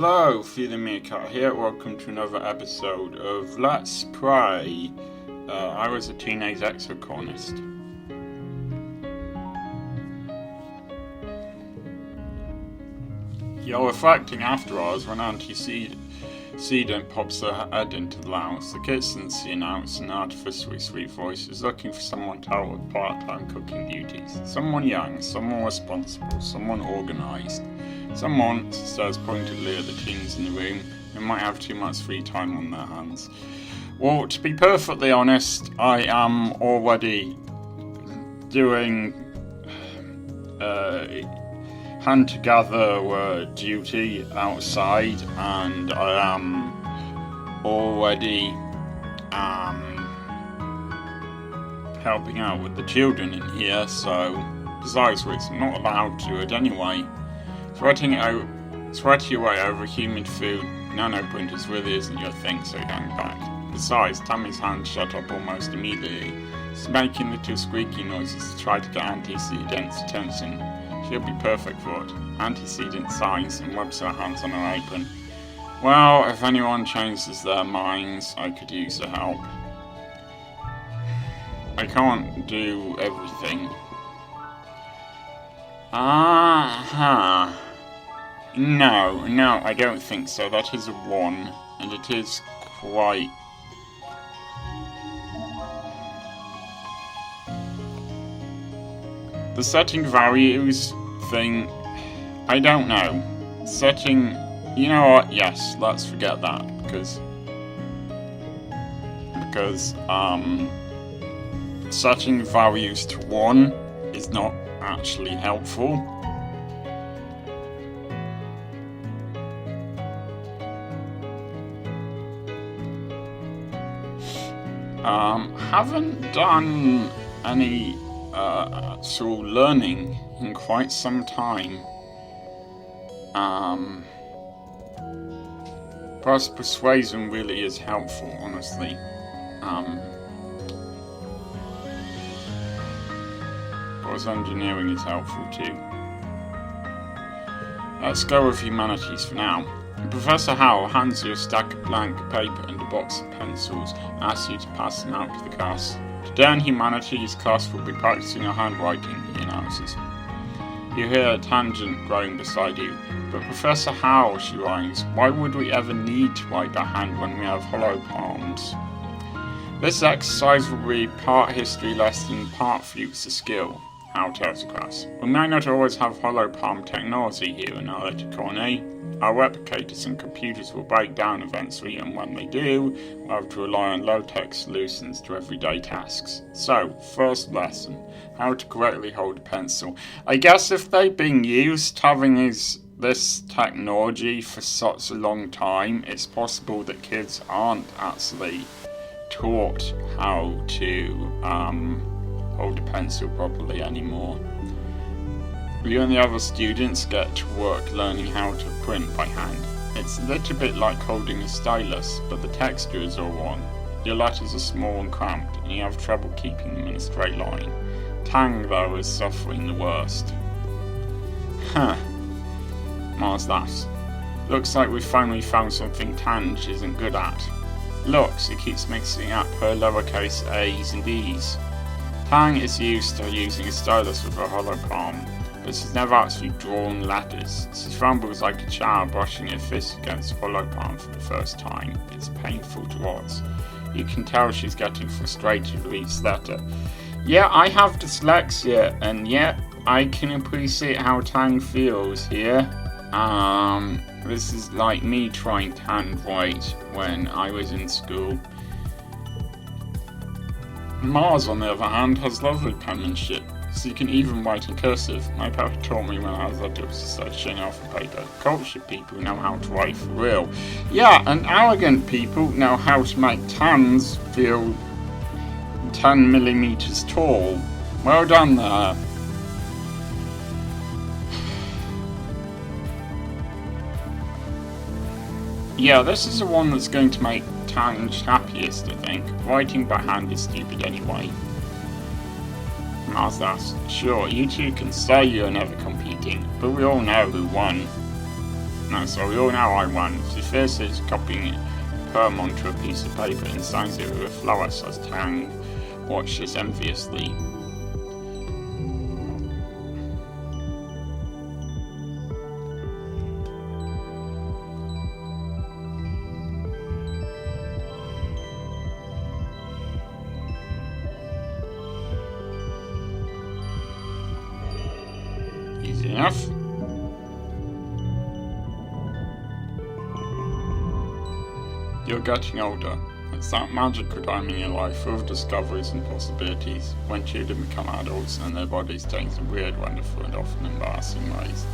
Hello, Feeling Meerkat here. Welcome to another episode of Let's Pray. I was a teenage Exocolonist. You're reflecting afterwards when Antecedent pops her head into the lounge. The kitchen announced an artificially sweet voice is looking for someone to help with part-time cooking duties. Someone young, someone responsible, someone organised. Someone says pointedly at the teens in the room who might have too much free time on their hands. Well, to be perfectly honest, I am already doing hunter-gatherer duty outside, and I am already helping out with the children in here, so besides which I'm not allowed to do it anyway. Sweating your way over human food nanoprinters really isn't your thing, so hang back. Besides, Tammy's hand shut up almost immediately. She's making little squeaky noises to try to get Antecedent's attention. She'll be perfect for it. Antecedent sighs and rubs her hands on her apron. Well, if anyone changes their minds, I could use the help. I can't do everything. No, I don't think so. That is a 1, and it is quite... The setting values thing, I don't know. Setting... You know what? Yes, let's forget that, because setting values to 1 is not actually helpful. Haven't done any actual learning in quite some time. Plus persuasion really is helpful, honestly. Of course, engineering is helpful too. Let's go with humanities for now. Professor Howell hands you a stack of blank paper and a box of pencils and asks you to pass them out to the class. Today in humanities, class will be practicing your handwriting, he announces. You hear a tangent growing beside you. But Professor Howell, she whines, why would we ever need to write by hand when we have hollow palms? This exercise will be part history lesson, part future skill, Howell tells the class. We may not always have hollow palm technology here in our little colony. Our replicators and computers will break down eventually, and when they do, we'll have to rely on low-tech solutions to everyday tasks. So, first lesson, how to correctly hold a pencil. I guess if they've been used to having this technology for such a long time, it's possible that kids aren't actually taught how to hold a pencil properly anymore. You and the other students get to work learning how to print by hand. It's a little bit like holding a stylus, but the texture is all one. Your letters are small and cramped, and you have trouble keeping them in a straight line. Tang, though, is suffering the worst. Mars laughs. Looks like we've finally found something Tang isn't good at. Look, she keeps mixing up her lowercase a's and b's. Tang is used to using a stylus with her hollow palm, but she's never actually drawn letters. She fumbles like a child brushing her fist against hollow palm for the first time. It's painful to watch. You can tell she's getting frustrated with each letter. Yeah, I have dyslexia, and yet I can appreciate how Tang feels here. This is like me trying to handwrite when I was in school. Mars, on the other hand, has lovely penmanship, so you can even write in cursive. My papa taught me when I was little to start showing off the paper. Cultured people know how to write for real. Yeah, and arrogant people know how to make Tans feel 10 millimeters tall. Well done there. Yeah, this is the one that's going to make Tang happiest, I think. Writing by hand is stupid anyway. Mars asks, sure, you two can say you're never competing, but we all know who won. No, so we all know I won. She first is copying it, perm onto a piece of paper and signs it with a flower, says Tang. Watches enviously. Easy enough. You're getting older. It's that magical time in your life full of discoveries and possibilities when children become adults and their bodies change in weird, wonderful and often embarrassing ways.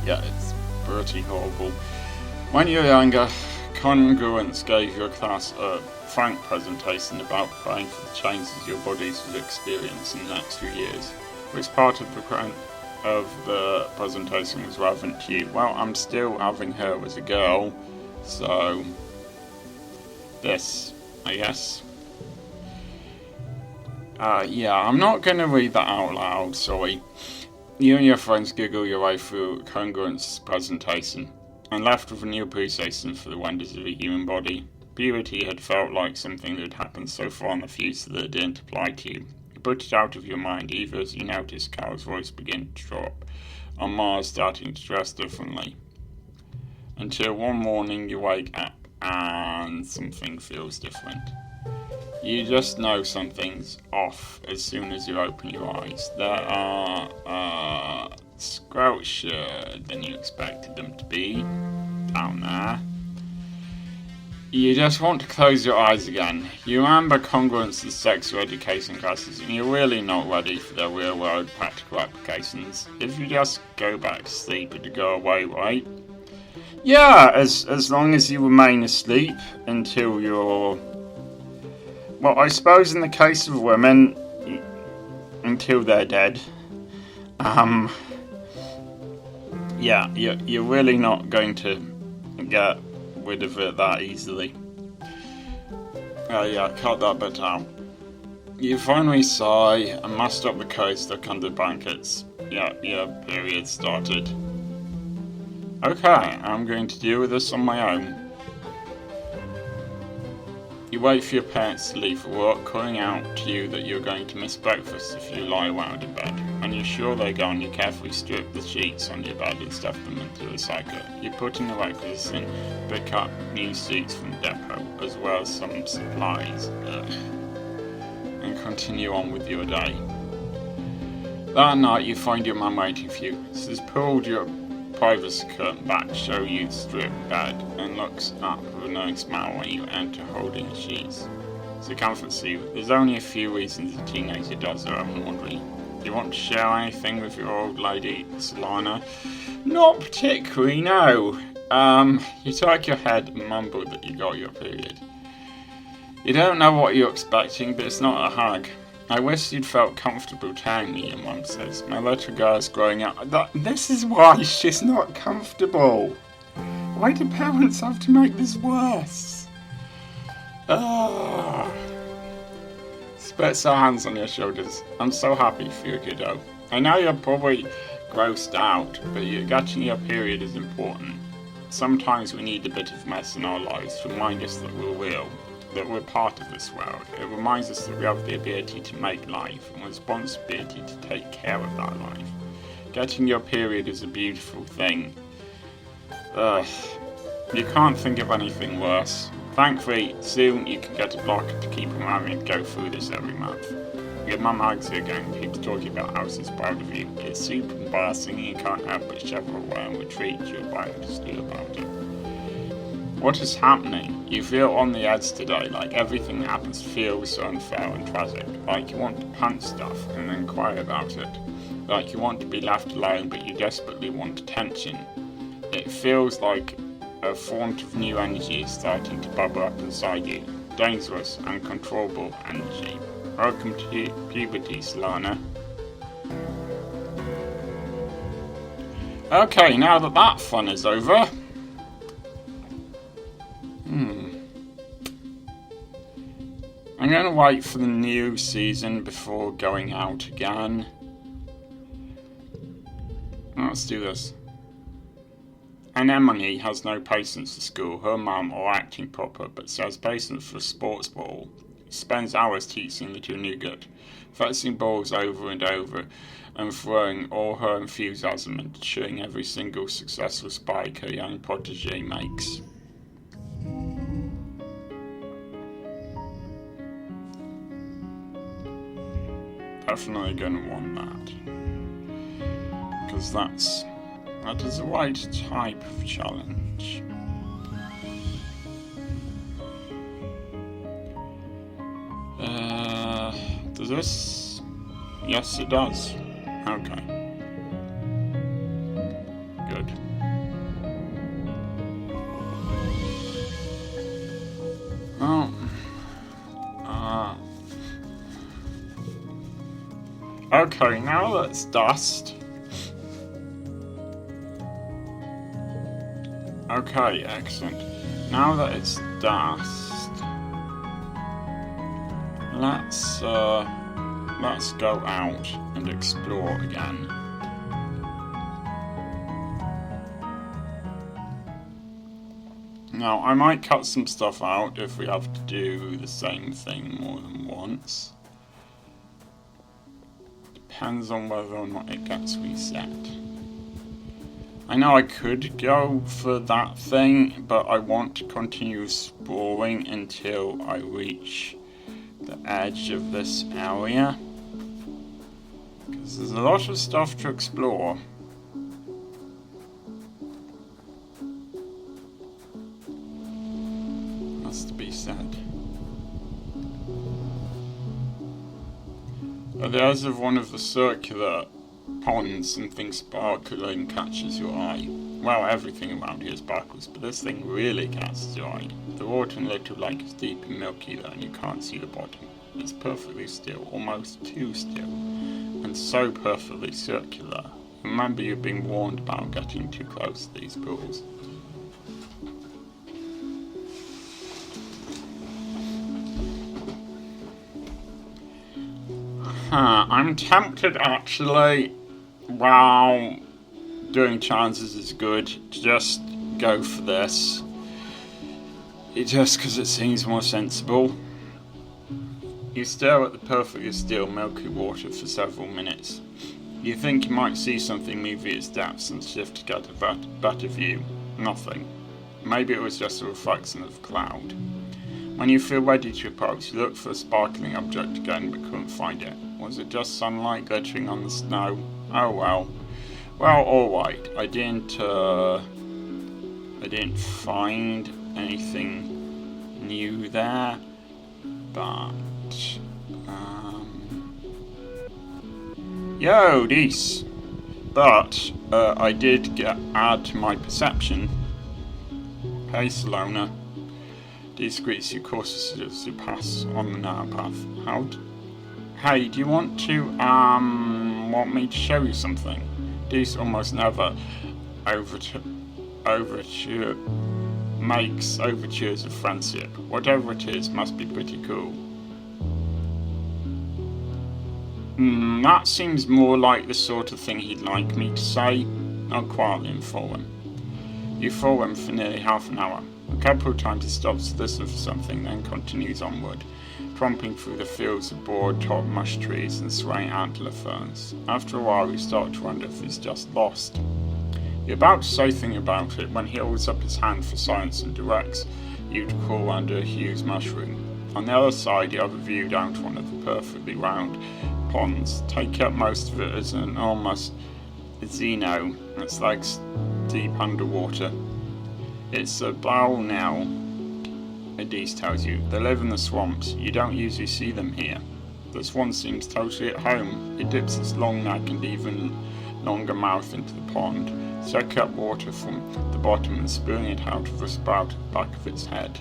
Yeah, it's pretty horrible. When you were younger, Congruence gave your class a frank presentation about preparing for the changes your bodies will experience in the next few years. Which part of the presentation was relevant to you? Well, I'm still having her as a girl, so this, I guess. Yeah, I'm not going to read that out loud, sorry. You and your friends giggle your way through Congruence's presentation, and left with a new appreciation for the wonders of the human body. Puberty had felt like something that had happened so far in the future that it didn't apply to you. You put it out of your mind, either as you noticed Carol's voice begin to drop, or Mars starting to dress differently. Until one morning you wake up, and something feels different. You just know something's off as soon as you open your eyes. There are squelchier than you expected them to be down there. You just want to close your eyes again. You remember Congruence's sexual education classes, and you're really not ready for their real-world practical applications. If you just go back to sleep, it'll go away, right? Yeah, as long as you remain asleep until you're... Well, I suppose in the case of women, until they're dead. Yeah, you're really not going to get rid of it that easily. Yeah, cut that bit out. You finally sigh and muster up the courage stuck under blankets. Yeah, your period started. Okay, I'm going to deal with this on my own. You wait for your parents to leave for work, calling out to you that you're going to miss breakfast if you lie around in bed. When you're sure they're gone, you carefully strip the sheets on your bed and stuff them into the recycler. You put in the requisites in, pick up new sheets from the depot, as well as some supplies, and continue on with your day. That night, you find your mum waiting for you. She's pulled your privacy curtain back to show you the stripped bed and looks up with a knowing smile when you enter holding the sheets. She comforts you. There's only a few reasons a teenager does their own laundry. Do you want to share anything with your old lady, Solana? Not particularly, no. You tuck your head and mumble that you got your period. You don't know what you're expecting, but it's not a hug. I wish you'd felt comfortable telling me, your mum says. My little girl's growing up. This is why she's not comfortable. Why do parents have to make this worse? Splits her hands on your shoulders. I'm so happy for you, kiddo. I know you're probably grossed out, but getting your period is important. Sometimes we need a bit of mess in our lives to remind us that we're real. That we're part of this world. It reminds us that we have the ability to make life and responsibility to take care of that life. Getting your period is a beautiful thing. You can't think of anything worse. Thankfully, soon you can get a blocker to keep from having to go through this every month. Your mum hugs you again and keeps talking about how she's proud of you. It's super embarrassing and you can't help but shove her away and retreat to your bike to steal about it. What is happening? You feel on the edge today, like everything that happens feels so unfair and tragic. Like you want to punch stuff and then cry about it. Like you want to be left alone but you desperately want attention. It feels like a fount of new energy is starting to bubble up inside you. Dangerous, uncontrollable energy. Welcome to puberty, Solana. Okay, now that fun is over, I'm going to wait for the new season before going out again. Let's do this. Anemone has no patience for school, her mum, or acting proper, but says patience for a sports ball. Spends hours teaching little nougat, fetching balls over and over, and throwing all her enthusiasm into chewing every single successful spike her young protege makes. Definitely gonna want that, because that is the right type of challenge. Does this? Yes, it does. Okay. Good. Oh. Okay, now let's dust. Okay, excellent. Now that it's dust, let's go out and explore again. Now, I might cut some stuff out if we have to do the same thing more than once. Depends on whether or not it gets reset. I know I could go for that thing, but I want to continue exploring until I reach the edge of this area, because there's a lot of stuff to explore. Has to be said. At the edge of one of the circular ponds, something sparkling catches your eye. Well, everything around here sparkles, but this thing really catches your eye. The water in Little Lake is deep and milky there, and you can't see the bottom. It's perfectly still, almost too still, and so perfectly circular. Remember, you've been warned about getting too close to these pools. I'm tempted, actually, while doing challenges is good, to just go for this. Just because it seems more sensible. You stare at the perfectly still, milky water for several minutes. You think you might see something move its depths and shift to get a better view. Nothing. Maybe it was just a reflection of a cloud. When you feel ready to approach, you look for a sparkling object again but couldn't find it. Was it just sunlight glittering on the snow? Oh well. Well, alright. I didn't find anything new there, but yo, these. But I did add to my perception. Hey, Salona. These greets you cautious as you pass on the narrow path. Hey, do you want me to show you something? These almost never makes overtures of friendship. Whatever it is, must be pretty cool. That seems more like the sort of thing he'd like me to say. I'll quietly inform him. You follow him for nearly half an hour. A couple of times he stops to listen for something, then continues onward, tromping through the fields of broad-topped mush trees and swaying antler ferns. After a while, you start to wonder if he's just lost. You're about to say something about it when he holds up his hand for silence and directs you to crawl under a huge mushroom. On the other side, you have a view down to one of the perfectly round ponds. Take up most of it as an almost Xeno. It's like deep underwater. It's a bow now, Adise tells you. They live in the swamps. You don't usually see them here. This one seems totally at home. It dips its long neck and even longer mouth into the pond, sucking up water from the bottom and spewing it out of the spout at the back of its head.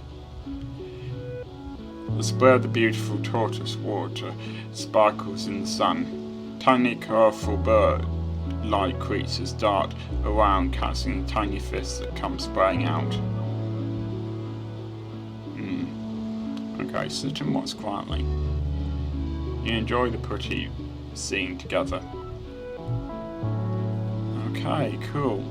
The spray of the beautiful tortoise water sparkles in the sun. Tiny, colourful bird-like creatures dart around, catching tiny fish that come spraying out. Okay, sit and watch quietly. You enjoy the pretty scene together. Okay, cool.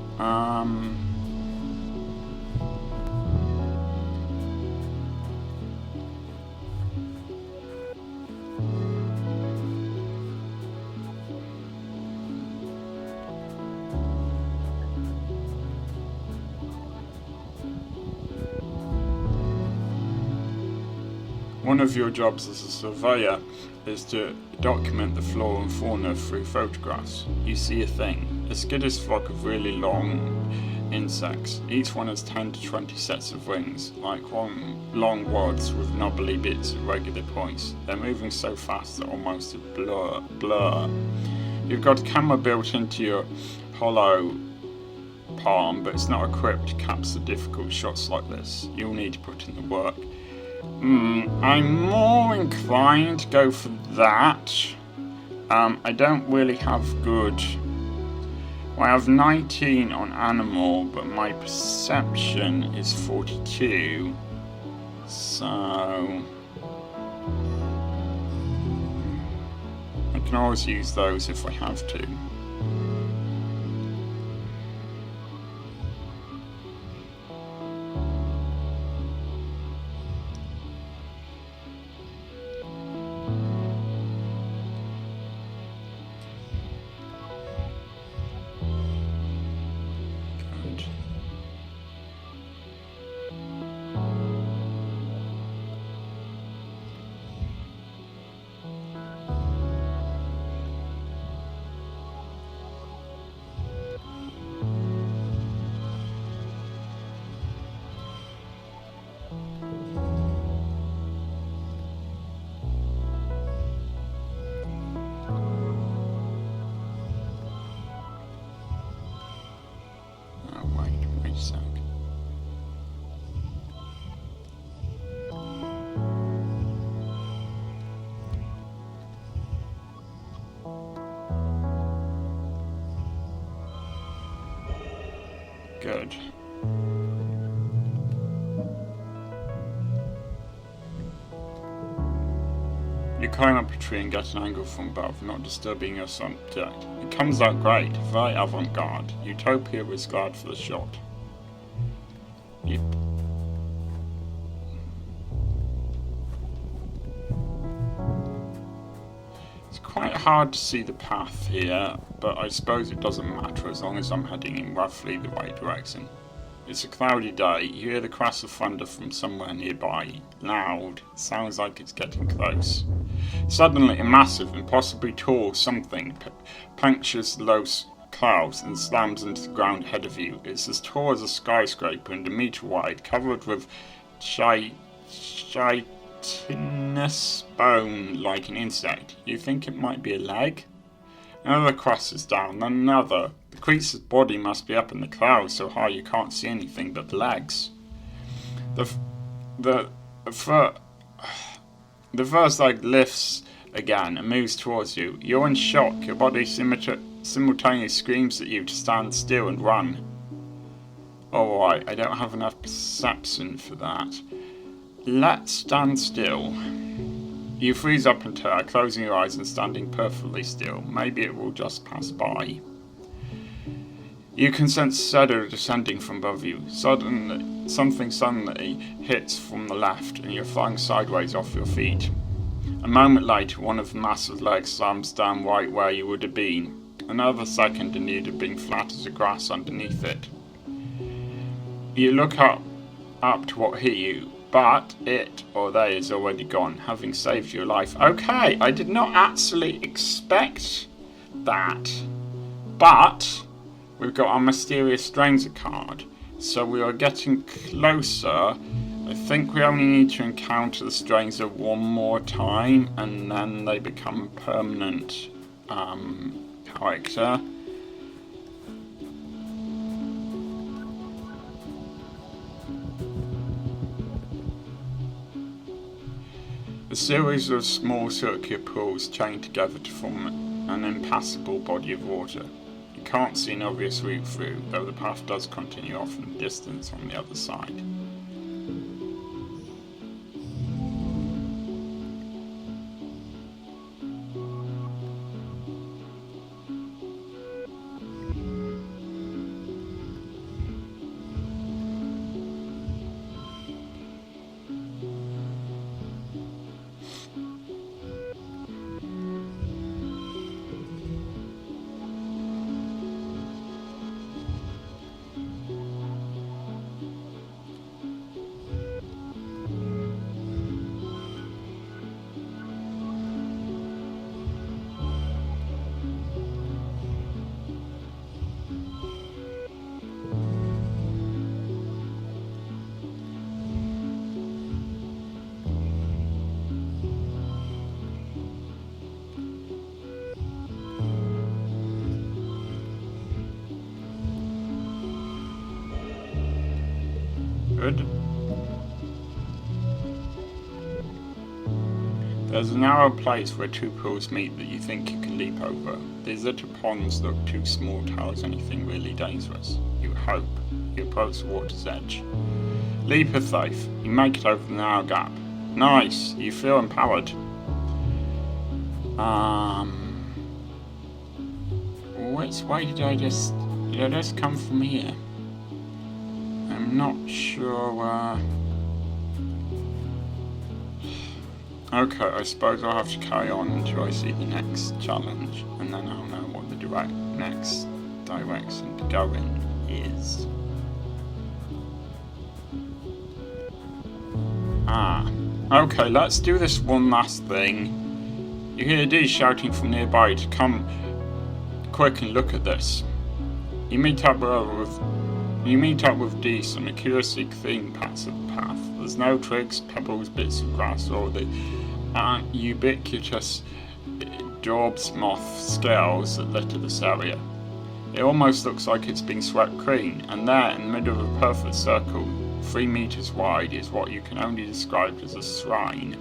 One of your jobs as a surveyor is to document the flora and fauna through photographs. You see a thing, a skittish flock of really long insects. Each one has 10 to 20 sets of wings, like long rods with knobbly bits at regular points. They're moving so fast that almost a blur. You've got a camera built into your hollow palm, but it's not equipped to capture difficult shots like this. You'll need to put in the work. I'm more inclined to go for that. I don't really have good... Well, I have 19 on animal, but my perception is 42. So... I can always use those if I have to. Wait a sec. Good. You climb up a tree and get an angle from above, not disturbing your subject. It comes out great, very avant-garde. Utopia was glad for the shot. Yep. It's quite hard to see the path here, but I suppose it doesn't matter as long as I'm heading in roughly the right direction. It's a cloudy day. You hear the crash of thunder from somewhere nearby. Loud. Sounds like it's getting close. Suddenly, a massive, impossibly tall something punctures the low clouds and slams into the ground ahead of you. It's as tall as a skyscraper and a meter wide, covered with chitinous bone like an insect. You think it might be a leg? Another crashes down, then another. The creature's body must be up in the clouds so high you can't see anything but the legs. The first leg lifts again and moves towards you. You're in shock. Your body simultaneously screams at you to stand still and run. Alright, I don't have enough perception for that. Let's stand still. You freeze up in terror, closing your eyes and standing perfectly still. Maybe it will just pass by. You can sense shadow descending from above you. Something suddenly hits from the left and you're flying sideways off your feet. A moment later, one of the massive legs slams down right where you would have been. Another second and you'd have been flat as the grass underneath it. You look up to what hit you, but it or they is already gone, having saved your life. Okay, I did not actually expect that, but we've got our mysterious stranger card, so we are getting closer. I think we only need to encounter the stranger one more time, and then they become a permanent character. A series of small circular pools chained together to form an impassable body of water. You can't see an obvious route through, though the path does continue off in the distance on the other side. good. There's a narrow place where two pools meet that you think you can leap over. These little ponds look too small to house anything really dangerous. You hope. You approach the water's edge. Leap of faith. You make it over the narrow gap. Nice. You feel empowered. Which way did I just come from here? I'm not sure where. Okay, I suppose I'll have to carry on until I see the next challenge, and then I'll know what the next direction to go in is. Okay, let's do this one last thing. You hear D shouting from nearby to come quick and look at this. You meet up with D some curiously clean parts of the path. There's no twigs, pebbles, bits of grass, or the ubiquitous daub's moth scales that litter this area. It almost looks like it's been swept clean, and there, in the middle of a perfect circle, 3 meters wide, is what you can only describe as a shrine.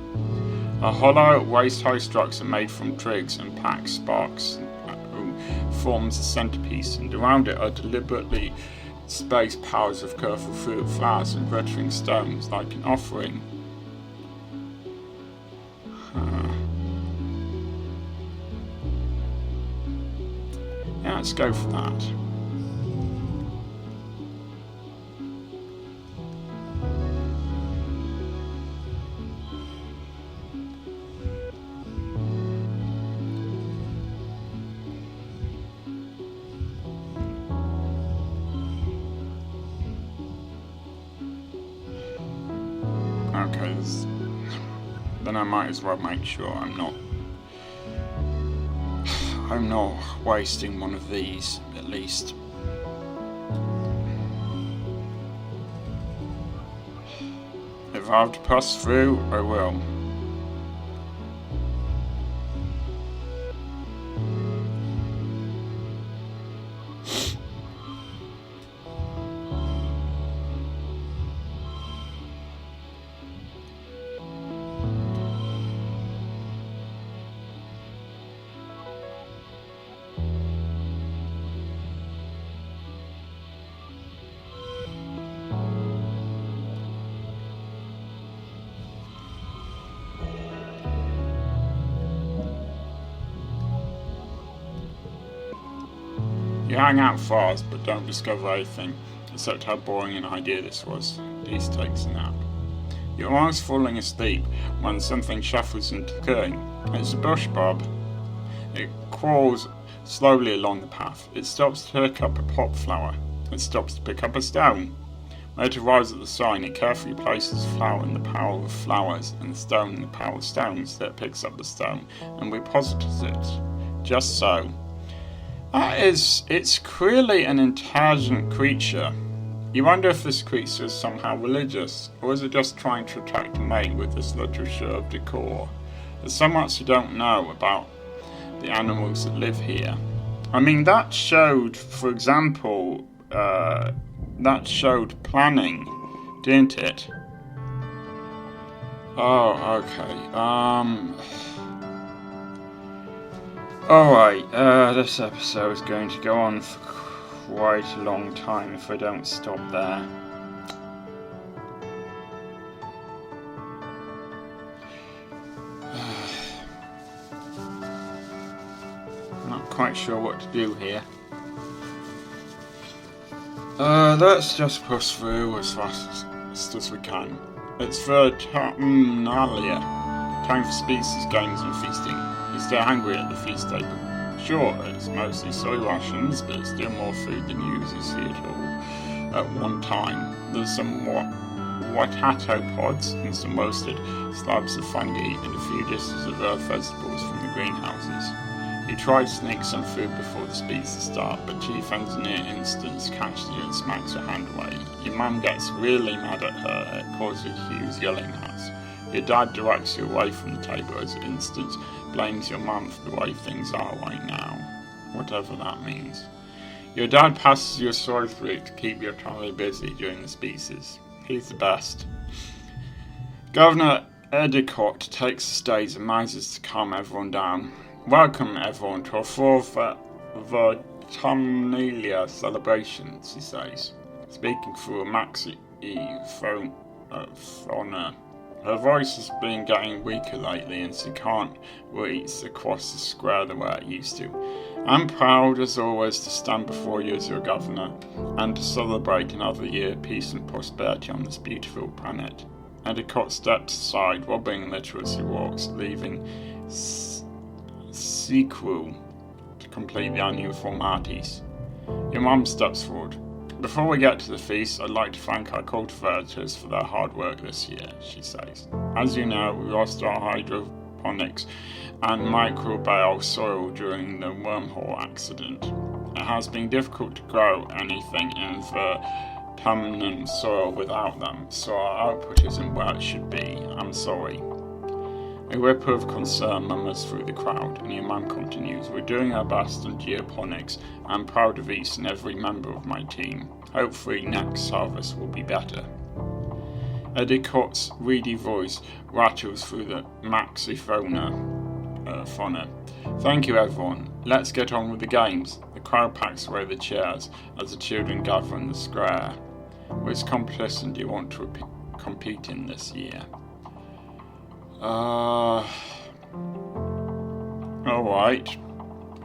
A hollow, waist-high structure made from twigs and packed sparks forms the centerpiece, and around it are deliberately spaced piles of colorful fruit, flowers, and glittering stones, like an offering. Yeah, let's go for that. Okay, then I might as well make sure I'm not wasting one of these, at least. If I have to pass through, I will. You hang out fast, but don't discover anything, except how boring an idea this was. Dees takes a nap. You're almost falling asleep when something shuffles into the curtain. It's a bush bob. It crawls slowly along the path. It stops to pick up a pot flower. It stops to pick up a stone. When it arrives at the sign, it carefully places the flower in the pile of flowers and the stone in the pile of stones. Then it picks up the stone and reposits it. Just so. It's clearly an intelligent creature. You wonder if this creature is somehow religious, or is it just trying to attract a mate with this little show of decor? There's so much you don't know about the animals that live here. I mean, that showed, for example, that showed planning, didn't it? Oh, okay. Alright, this episode is going to go on for quite a long time if I don't stop there. Not quite sure what to do here. Let's just push through as fast as we can. It's for Terminalia. Time for species, games and feasting. You stay hungry at the feast table. Sure, it's mostly soy rations, but it's still more food than you usually see at all at one time. There's some potato pods and some roasted slabs of fungi and a few dishes of earth vegetables from the greenhouses. You try to sneak some food before the speeches start, but Chief Engineer Instance catches you and smacks your hand away. Your mum gets really mad at her. It causes Hugh's yelling at us. Your dad directs you away from the table as Instance blames your mum for the way things are right now. Whatever that means. Your dad passes you a soy fruit to keep your trolley busy during the speeches. He's the best. Governor Endicott takes the stage and manages to calm everyone down. Welcome everyone to our fourth Autumnalia celebrations, he says, speaking through a maxi phone. Her voice has been getting weaker lately and she can't reach across the square the way it used to. I'm proud as always to stand before you as your governor and to celebrate another year of peace and prosperity on this beautiful planet. Endicott steps aside, wobbling little as he walks, leaving sequel to complete the annual formalities. Your mum steps forward. Before we get to the feast, I'd like to thank our cultivators for their hard work this year, she says. As you know, we lost our hydroponics and microbial soil during the wormhole accident. It has been difficult to grow anything in the permanent soil without them, so our output isn't where it should be. I'm sorry. A whimper of concern murmurs through the crowd, and your man continues, we're doing our best on geoponics. I'm proud of each and every member of my team. Hopefully next harvest will be better. Endicott's reedy voice rattles through the maxiphone. Thank you everyone. Let's get on with the games. The crowd packs away the chairs as the children gather in the square. Which competition do you want to compete in this year? Alright.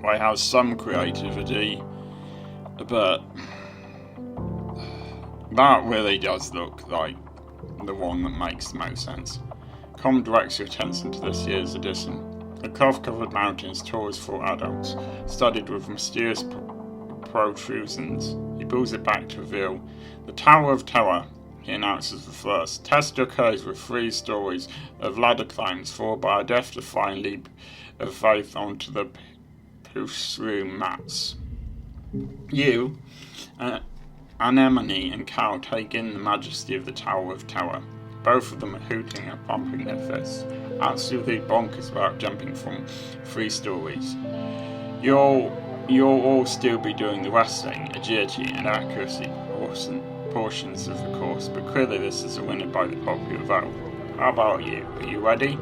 I have some creativity, but that really does look like the one that makes the most sense. Com directs your attention to this year's edition. The cloth-covered mountains tours for adults, studded with mysterious protrusions. He pulls it back to reveal the Tower of Terror. He announces the first. Test occurs with 3 stories of ladder climbs, followed by a death-defying leap of faith onto the push-room mats. You, Anemone and Cal take in the majesty of the Tower of Terror. Both of them are hooting and pumping their fists. Absolutely bonkers about jumping from 3 stories. You'll all still be doing the wrestling, agility and accuracy portions of the course, but clearly this is a winner by the popular vote. How about you? Are you ready?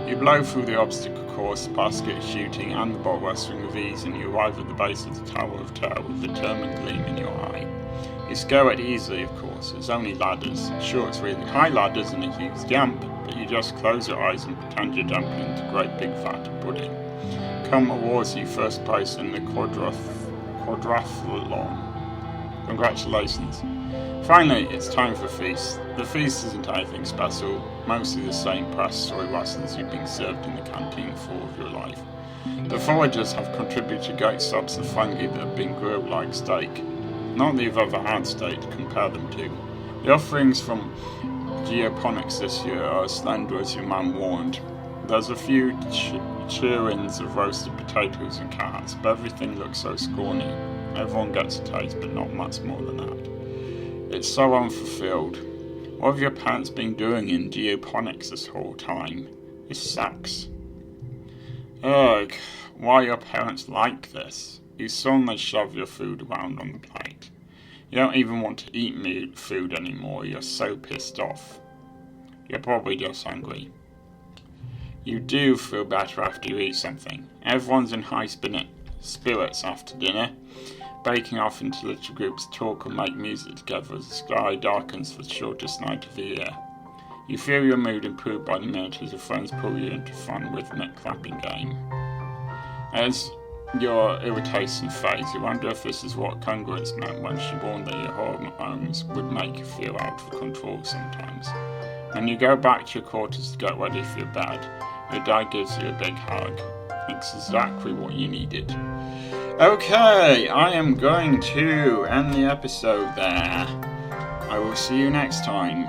You blow through the obstacle course, basket shooting and the ball wrestling with ease, and you arrive at the base of the Tower of Terror with a determined gleam in your eye. You scale it easily, of course. It's only ladders. Sure, it's really high ladders and a huge jump, but you just close your eyes and pretend you're jumping into great big fat pudding. Come awards you first place in the quadrathlon. Congratulations. Finally, it's time for feast. The feast isn't anything special, mostly the same pressed soy rations you've been served in the canteen for all of your life. The foragers have contributed great stocks of fungi that have been grilled like steak. Not that you've ever had steak to compare them to. The offerings from geoponics this year are as slender as your man warned. There's a few cheerings of roasted potatoes and carrots, but everything looks so scrawny. Everyone gets a taste, but not much more than that. It's so unfulfilled. What have your parents been doing in geoponics this whole time? This sucks. Ugh, why are your parents like this? You suddenly shove your food around on the plate. You don't even want to eat food anymore, you're so pissed off. You're probably just hungry. You do feel better after you eat something. Everyone's in high spirits after dinner, breaking off into little groups to talk and make music together as the sky darkens for the shortest night of the year. You feel your mood improve by the minute as your friends pull you into a fun rhythmic clapping game. As your irritation fades. You wonder if this is what Congress meant when she warned that your hormones would make you feel out of control sometimes. When you go back to your quarters to get ready for your bed, your dad gives you a big hug. It's exactly what you needed. Okay, I am going to end the episode there. I will see you next time.